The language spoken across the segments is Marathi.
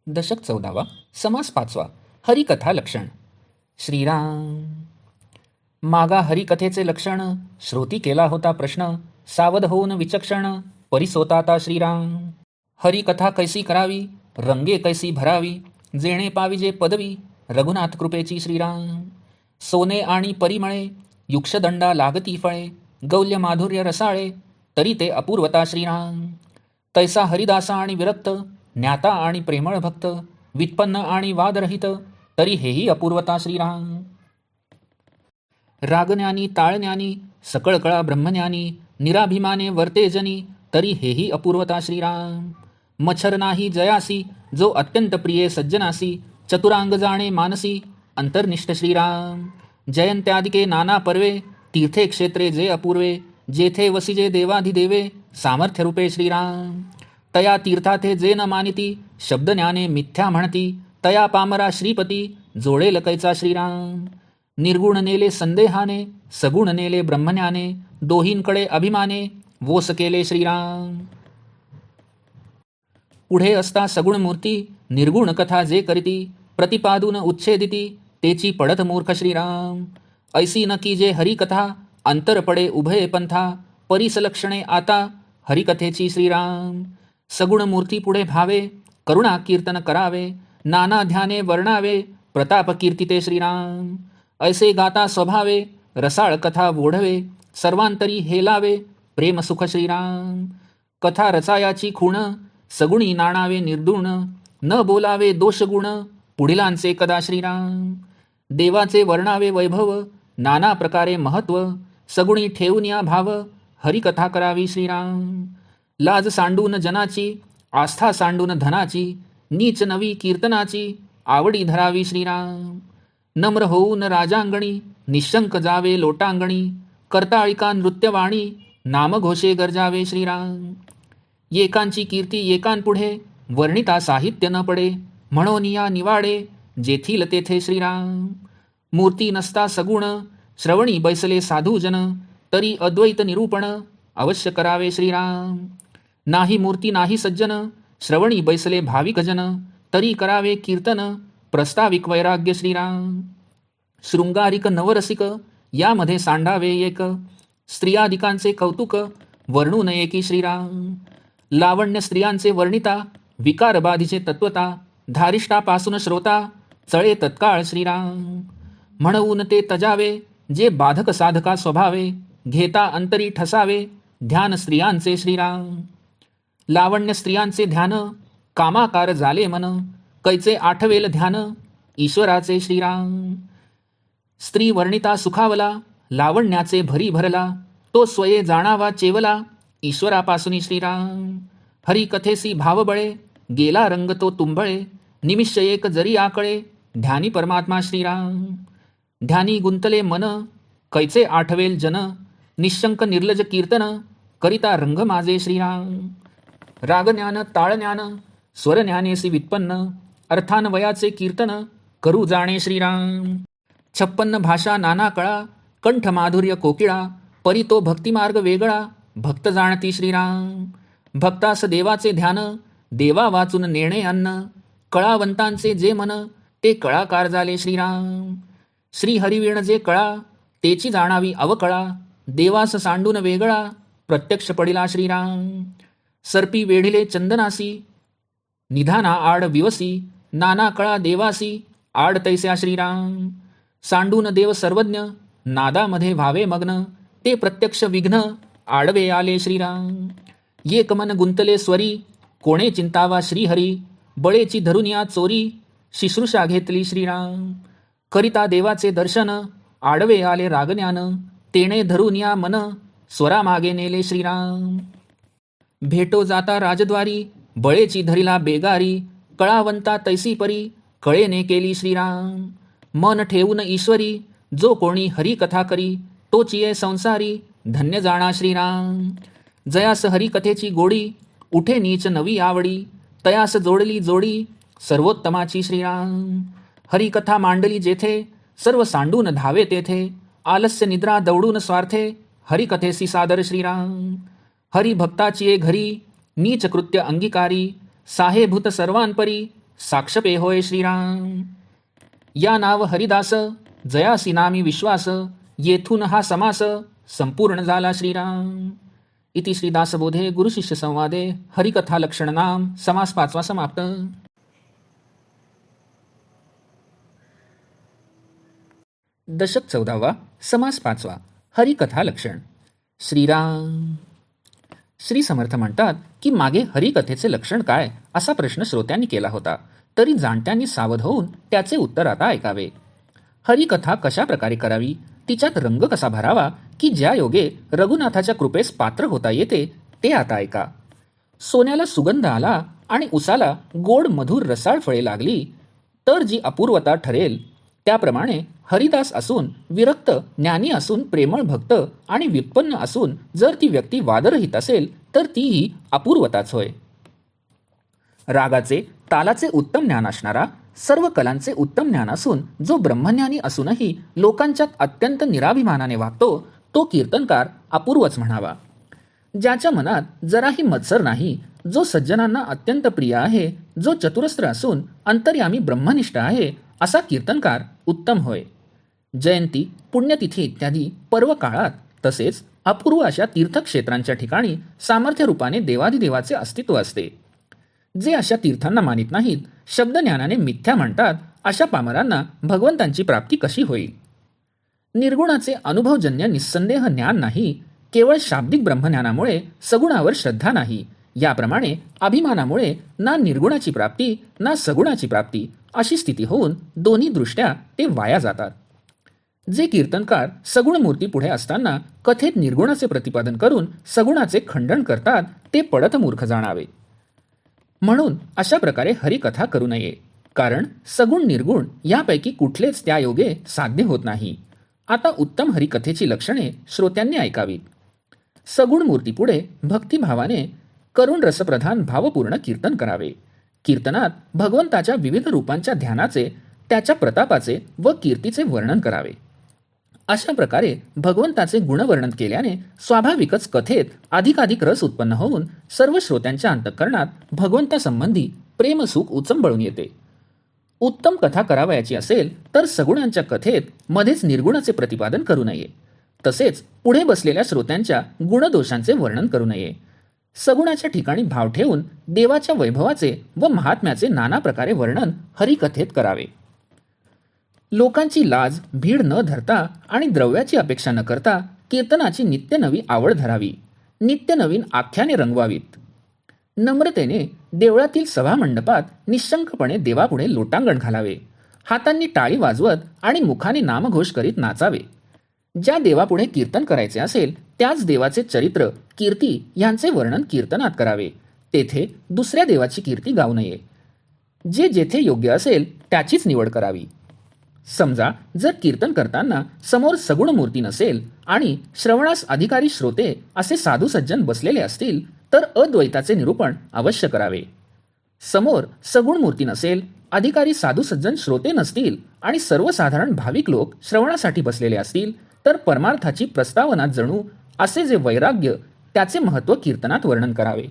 दशक 14वा, समास 5वा. हरिकथा लक्षण. श्रीराम. मागा हरिकथेचे लक्षण, श्रोती केला होता प्रश्न, सावध होऊन विचक्षण, परिसोताता श्रीराम. हरिकथा कैसी करावी, रंगे कैसी भरावी, जेणे पाविजे पदवी, रघुनाथ कृपेची श्रीराम. सोने आणि परिमळे, युक्षदंडा लागती फळे, गौल्य माधुर्य रसाळे, तरी ते अपूर्वता श्रीराम. तैसा हरिदासा आणि विरक्त, ज्ञाता आणि प्रेमळ भक्त, व्युत्पन्न आणि वादरहित, तरी हेही अपूर्वता श्रीराम. रागज्ञानी ताळज्ञानी, सकळ कळा ब्रह्मज्ञानी, निराभिमाने वर्ते जनी, तरी हेही अपूर्वता श्रीराम. मच्छर नाही जयासी, जो अत्यंत प्रिये सज्जनासी, चतुरांग जाणे मानसी, अंतर्निष्ठ श्रीराम. जयंत्यादिके नाना पर्वे, तीर्थे क्षेत्रे जे अपूर्वे, जेथे वसिजे देवाधिदेवे, सामर्थ्यरूपे श्रीराम. तया तीर्थाथे जे न मानिती, शब्दज्ञाने मिथ्या म्हणती, तया पामरा श्रीपती, जोडेल कैचा श्रीराम. निर्गुण नेले संदेहाने, सगुण नेले ब्रह्मज्ञाने, दोहींकडे अभिमाने, वोस केले श्रीराम. पुढे असता सगुण मूर्ती, निर्गुण कथा जे करीती, प्रतिपादून उच्छेदिती, तेची पडत मूर्ख श्रीराम. ऐसी न की जे हरिकथा, अंतर पडे उभय पंथा, परिसलक्षणे आता, हरिकथेची श्रीराम. सगुण मूर्ती पुढे भावे, करुणा कीर्तन करावे, नाना ध्याने वर्णावे, प्रताप कीर्तिते श्रीराम. ऐसे गाता स्वभावे, रसाळ कथा ओढवे, सर्वांतरी हेलावे, प्रेम सुख श्रीराम. कथा रचायाची खूण, सगुणी नाणावे निर्दुण, न बोलावे दोषगुण, पुढिलांचे कदा श्रीराम. देवाचे वर्णावे वैभव, नाना प्रकारे महत्व, सगुणी ठेवून या भाव, हरिकथा करावी श्रीराम. लाज सांडून जनाची, आस्था सांडून धनाची, नीच नवी कीर्तनाची, आवडी धरावी श्रीराम. नम्र होऊन राजांगणी, निशंक जावे लोटांगणी, करताळिका नृत्यवाणी, नामघोषे गर्जावे श्रीराम. एकांची कीर्ती एकांपुढे, वर्णिता साहित्य न पडे, म्हणून या निवाडे, जेथील तेथे श्रीराम. मूर्ती नसता सगुण, श्रवणी बैसले साधूजन, तरी अद्वैत निरूपण, अवश्य करावे श्रीराम. नाही मूर्ती नाही सज्जन, श्रवणी बैसले भाविक जन, तरी करावे कीर्तन, प्रस्ताविक वैराग्य श्रीराम. शृंगारिक नवरसिक, यामध्ये सांडावे एक, स्त्रियादिकांचे कौतुक, वर्णू नये की श्रीराम. लावण्य स्त्रियांचे वर्णिता, विकार बाधीचे तत्वता, धारिष्टापासून श्रोता, चळे तत्काळ श्रीराम. म्हणून ते तजावे, जे बाधक साधका स्वभावे, घेता अंतरी ठसावे, ध्यान स्त्रियांचे श्रीराम. लावण्य स्त्रियांचे ध्यान, कामाकार झाले मन, कैचे आठवेल ध्यान, ईश्वराचे श्रीराम. स्त्री वर्णिता सुखावला, लावण्याचे भरी भरला, तो स्वये जाणावा चेवला, ईश्वरापासून श्रीराम. हरिकथेसी भावबळे, गेला रंग तो तुंबळे, निमिष एक जरी आकळे, ध्यानी परमात्मा श्रीराम. ध्यानी गुंतले मन, कैचे आठवेल जन, निशंक निर्लज कीर्तन, करिता रंग माझे श्रीराम. रागज्ञान ताळज्ञान, स्वरज्ञानेसी व्युत्पन्न, अर्थान्वयाचे कीर्तन, करू जाणे श्रीराम. 56 भाषा नाना कळा, कंठ माधुर्य कोकिळा, परी तो भक्तिमार्ग वेगळा, भक्त जाणती श्रीराम. भक्तास देवाचे ध्यान, देवा वाचून नेणे अन्न, कळावंतांचे जे मन, ते कळाकार झाले श्रीराम. श्री हरिवीण जे कळा, तेची जाणावी अवकळा, देवास सांडून वेगळा, प्रत्यक्ष पडिला श्रीराम. सर्पी वेढिले चंदनासी, निधाना आड विवसी, नाना कळा देवासी, आड तैस्या श्रीराम. सांडून देव सर्वज्ञ, नादामध्ये व्हावे मग्न, ते प्रत्यक्ष विघ्न, आडवे आले श्रीराम. एक मन गुंतले स्वरी, कोणे चिंतावा श्रीहरी, बळेची धरून या चोरी, शुश्रूषा घेतली श्रीराम. करिता देवाचे दर्शन, आडवे आले रागज्ञान, तेणे धरून या मन, स्वरा मागे नेले श्रीराम. भेटो जाता राजद्वारी, बळेची धरिला बेगारी, कळावंता तैसी परी, कळेने केली श्रीराम. मन ठेवून ईश्वरी, जो कोणी हरिकथा करी, तोचिये संसारी, धन्य जाणा श्रीराम. जयास हरिकथेची गोडी, उठे नीच नवी आवडी, तयास जोडली जोडी, सर्वोत्तमाची श्रीराम. हरिकथा मांडली जेथे, सर्व सांडून धावे तेथे, आलस्य निद्रा दौडून स्वार्थे, हरिकथेसी सादर श्रीराम. हरिभक्ताची घरी, नीच कृत्य अंगीकारी, साहेभूत सर्वांपरी, साक्षपे होय श्रीराम. या नाव हरिदास, जयासी नामी विश्वास, येथून हा समास संपूर्ण झाला श्रीराम. इति श्रीदासबोधे गुरुशिष्य संवादे हरिकथा लक्षण नाम समास 5वा समाप्त. दशक 14वा समास 5वा हरिकथा लक्षण. श्रीराम. श्री समर्थ म्हणतात की मागे हरिकथेचे लक्षण काय असा प्रश्न श्रोत्यांनी केला होता, तरी जाणत्यांनी सावध होऊन त्याचे उत्तर आता ऐकावे. हरिकथा कशा प्रकारे करावी, तिच्यात रंग कसा भरावा की ज्या योगे रघुनाथाच्या कृपेस पात्र होता येते ते आता ऐका. सोन्याला सुगंध आला आणि उसाला गोड मधुर रसाळ फळे लागली तर जी अपूर्वता ठरेल, त्याप्रमाणे हरिदास असून विरक्त, ज्ञानी असून प्रेमळ भक्त आणि व्युत्पन्न असून जर ती व्यक्ती वादरहित असेल तर तीही अपूर्वताच होय. रागाचे, तालाचे उत्तम ज्ञान असणारा, सर्व कलांचे उत्तम ज्ञान असून जो ब्रह्मज्ञानी असूनही लोकांच्यात अत्यंत निराभिमानाने वागतो तो कीर्तनकार अपूर्वच म्हणावा. ज्याच्या मनात जराही मत्सर नाही, जो सज्जनांना अत्यंत प्रिय आहे, जो चतुरस्त्र असून अंतर्यामी ब्रह्मनिष्ठ आहे, असा कीर्तनकार उत्तम होय. जयंती, पुण्यतिथी इत्यादी पर्व काळात तसेच अपूर्व अशा तीर्थक्षेत्रांच्या ठिकाणी सामर्थ्य रूपाने देवादिदेवाचे अस्तित्व असते. जे अशा तीर्थांना मानित नाहीत, शब्दज्ञानाने मिथ्या म्हणतात, अशा पामरांना भगवंतांची प्राप्ती कशी होईल. निर्गुणाचे अनुभवजन्य निस्संदेह ज्ञान नाही, केवळ शाब्दिक ब्रह्मज्ञानामुळे सगुणावर श्रद्धा नाही, याप्रमाणे अभिमानामुळे ना निर्गुणाची प्राप्ती ना सगुणाची प्राप्ती अशी स्थिती होऊन दोन्ही दृष्ट्या ते वाया जातात. जे कीर्तनकार सगुण मूर्ती पुढे असताना कथेत निर्गुणाचे प्रतिपादन करून सगुणाचे खंडन करतात ते पडत मूर्ख जाणावे. म्हणून अशा प्रकारे हरिकथा करू नये, कारण सगुण निर्गुण यापैकी कुठलेच त्या योगे साध्य होत नाही. आता उत्तम हरिकथेची लक्षणे श्रोत्यांनी ऐकावीत. सगुण मूर्तीपुढे भक्तिभावाने करुण रसप्रधान भावपूर्ण कीर्तन करावे. कीर्तनात भगवंताच्या विविध रूपांच्या ध्यानाचे, त्याच्या प्रतापाचे व कीर्तीचे वर्णन करावे. अशा प्रकारे भगवंताचे गुणवर्णन केल्याने स्वाभाविकच कथेत अधिकाधिक रस उत्पन्न होऊन सर्व श्रोत्यांच्या अंतःकरणात भगवंतासंबंधी प्रेमसुख उचंबळून येते. उत्तम कथा करावयाची असेल तर सगुणांच्या कथेत मध्येच निर्गुणाचे प्रतिपादन करू नये. तसेच पुढे बसलेल्या श्रोत्यांच्या गुणदोषांचे वर्णन करू नये. सगुणाच्या ठिकाणी भाव ठेवून देवाच्या वैभवाचे व महात्म्याचे नाना प्रकारे वर्णन हरिकथेत करावे. लोकांची लाज भीड न धरता आणि द्रव्याची अपेक्षा न करता कीर्तनाची नित्य नवी आवड धरावी. नित्य नवीन आख्याने रंगवावीत. नम्रतेने देवळातील सभामंडपात निशंकपणे देवापुढे लोटांगण घालावे. हातांनी टाळी वाजवत आणि मुखाने नामघोष करीत नाचावे. ज्या देवापुढे कीर्तन करायचे असेल त्याच देवाचे चरित्र, कीर्ती यांचे वर्णन कीर्तनात करावे. तेथे दुसऱ्या देवाची कीर्ती गाऊ नये. जे जेथे योग्य असेल त्याचीच निवड करावी. समजा जर कीर्तन करताना समोर सगुण मूर्ती नसेल आणि श्रवणास अधिकारी श्रोते असे साधू सज्जन बसलेले असतील तर अद्वैताचे निरूपण अवश्य करावे. समोर सगुण मूर्ती नसेल, अधिकारी साधू सज्जन श्रोते नसतील आणि सर्वसाधारण भाविक लोक श्रवणासाठी बसलेले असतील तर परमार्थाची प्रस्तावना जणू असे जे वैराग्य, त्याचे महत्त्व कीर्तनात वर्णन करावे.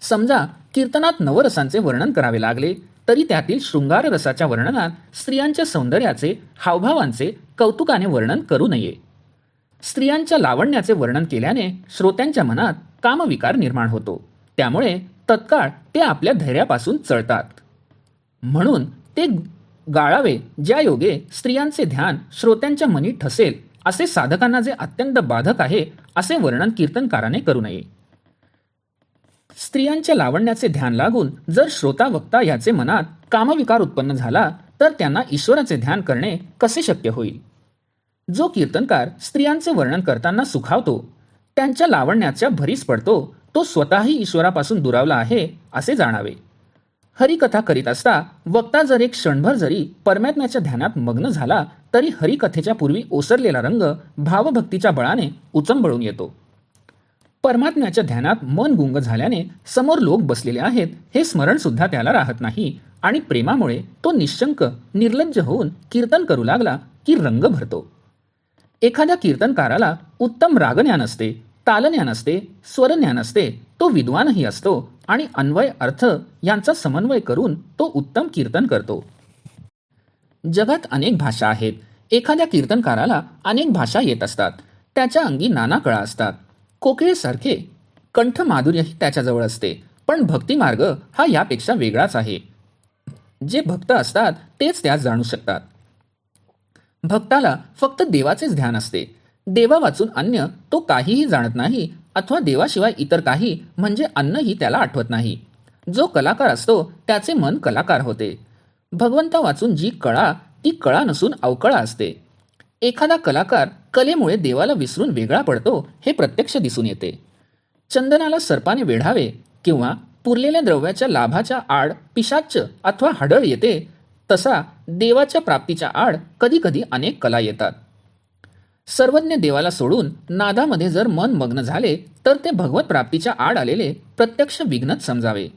समजा कीर्तनात नवरसांचे वर्णन करावे लागले तरी त्यातील शृंगार रसाच्या वर्णनात स्त्रियांच्या सौंदर्याचे, हावभावांचे कौतुकाने वर्णन करू नये. स्त्रियांच्या लावण्याचे वर्णन केल्याने श्रोत्यांच्या मनात कामविकार निर्माण होतो. त्यामुळे तत्काळ ते आपल्या धैर्यापासून चळतात. म्हणून ते गाळावे ज्या योगे स्त्रियांचे ध्यान श्रोत्यांच्या मनी ठसेल असे साधकांना जे अत्यंत बाधक आहे असे वर्णन कीर्तनकाराने करू नये. स्त्रियांच्या लावण्याचे ध्यान लागून जर श्रोता वक्ता याचे मनात कामविकार उत्पन्न झाला तर त्यांना ईश्वराचे ध्यान करणे कसे शक्य होईल. जो कीर्तनकार स्त्रियांचे वर्णन करताना सुखावतो, त्यांच्या लावण्याच्या भरीस पडतो, तो स्वतःही ईश्वरापासून दुरावला आहे असे जाणावे. हरिकथा करीत असता वक्ता जर एक क्षणभर जरी परमात्म्याच्या ध्यानात मग्न झाला तरी हरिकथेच्या पूर्वी ओसरलेला रंग भावभक्तीच्या बळाने उचंबळून येतो. परमात्म्याच्या ध्यानात मन गुंग झाल्याने समोर लोक बसलेले आहेत हे स्मरण सुद्धा त्याला राहत नाही आणि प्रेमामुळे तो निशंक निर्लज्ज होऊन कीर्तन करू लागला की रंग भरतो. एखाद्या कीर्तनकाराला उत्तम रागज्ञान असते, तालज्ञान असते, स्वरज्ञान असते, तो विद्वानही असतो आणि अन्वय अर्थ यांचा समन्वय करून तो उत्तम कीर्तन करतो. जगात अनेक भाषा आहेत. एखाद्या कीर्तनकाराला अनेक भाषा येत असतात. त्याच्या अंगी नाना कळा असतात. कोकिळेसारखे कंठ माधुर्यही त्याच्याजवळ असते. पण भक्तिमार्ग हा यापेक्षा वेगळाच आहे. जे भक्त असतात तेच त्यास जाणू शकतात. भक्ताला फक्त देवाचेच ध्यान असते. देवा वाचून अन्य तो काहीही जाणत नाही, अथवा देवाशिवाय इतर काही म्हणजे अन्नही त्याला आठवत नाही. जो कलाकार असतो त्याचे मन कलाकार होते. भगवंता वाचून जी कळा ती कळा नसून अवकळा असते. एखादा कलाकार कलेमुळे देवाला विसरून वेगळा पडतो हे प्रत्यक्ष दिसून येते. चंदनाला सर्पाने वेढावे किंवा पुरलेल्या द्रव्याच्या लाभाच्या आड पिशाच्च अथवा हडळ येते, तसा देवाच्या प्राप्तीच्या आड कधीकधी अनेक कला येतात. सर्वज्ञ देवाला सोडून नादामध्ये जर मन मग्न झाले तर ते भगवत प्राप्तीच्या आड आलेले प्रत्यक्ष विघ्नच समजावे.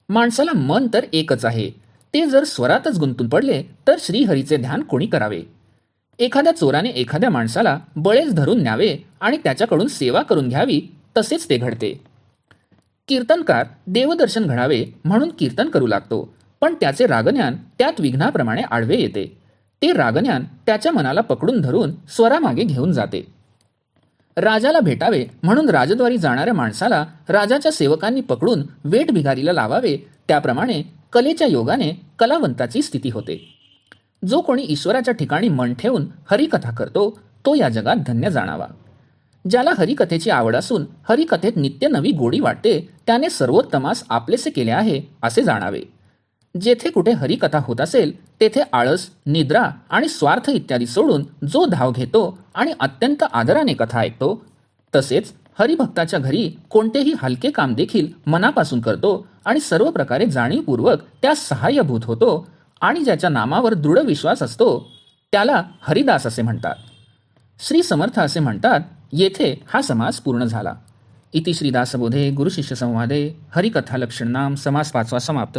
माणसाला मन तर एकच आहे. ते जर स्वरातच गुंतून पडले तर श्रीहरीचे ध्यान कोणी करावे. एखाद्या चोराने एखाद्या माणसाला बळेच धरून न्यावे आणि त्याच्याकडून सेवा करून घ्यावी, तसेच ते घडते. कीर्तनकार देवदर्शन घडावे म्हणून कीर्तन करू लागतो, पण त्याचे रागज्ञान त्यात विघ्नाप्रमाणे आडवे येते. ते रागज्ञान त्याच्या मनाला पकडून धरून स्वरामागे घेऊन जाते. राजाला भेटावे म्हणून राजद्वारी जाणाऱ्या माणसाला राजाच्या सेवकांनी पकडून वेठ भिगारीला लावावे, त्याप्रमाणे कलेच्या योगाने कलावंताची स्थिती होते. जो कोणी ईश्वराच्या ठिकाणी मन ठेवून हरिकथा करतो तो या जगात धन्य जाणावा. ज्याला हरिकथेची आवड असून हरिकथेत नित्य नवी गोडी वाटते त्याने सर्वोत्तमास आपलेसे केले आहे असे जाणावे. जेथे कुठे हरिकथा होत असेल तेथे आळस, निद्रा आणि स्वार्थ इत्यादी सोडून जो धाव घेतो आणि अत्यंत आदराने कथा ऐकतो, तसेच हरिभक्ताच्या घरी कोणतेही हलके काम देखील मनापासून करतो आणि सर्व प्रकारे जाणीवपूर्वक त्यास सहाय्यभूत होतो आणि ज्याच्या नामावर दृढ विश्वास असतो त्याला हरिदास असे म्हणतात. श्री समर्थ असे म्हणतात, येथे हा समास पूर्ण झाला. इति श्रीदासबोधे गुरुशिष्य संवादे हरिकथा लक्षण नाम समास 5वा समाप्त.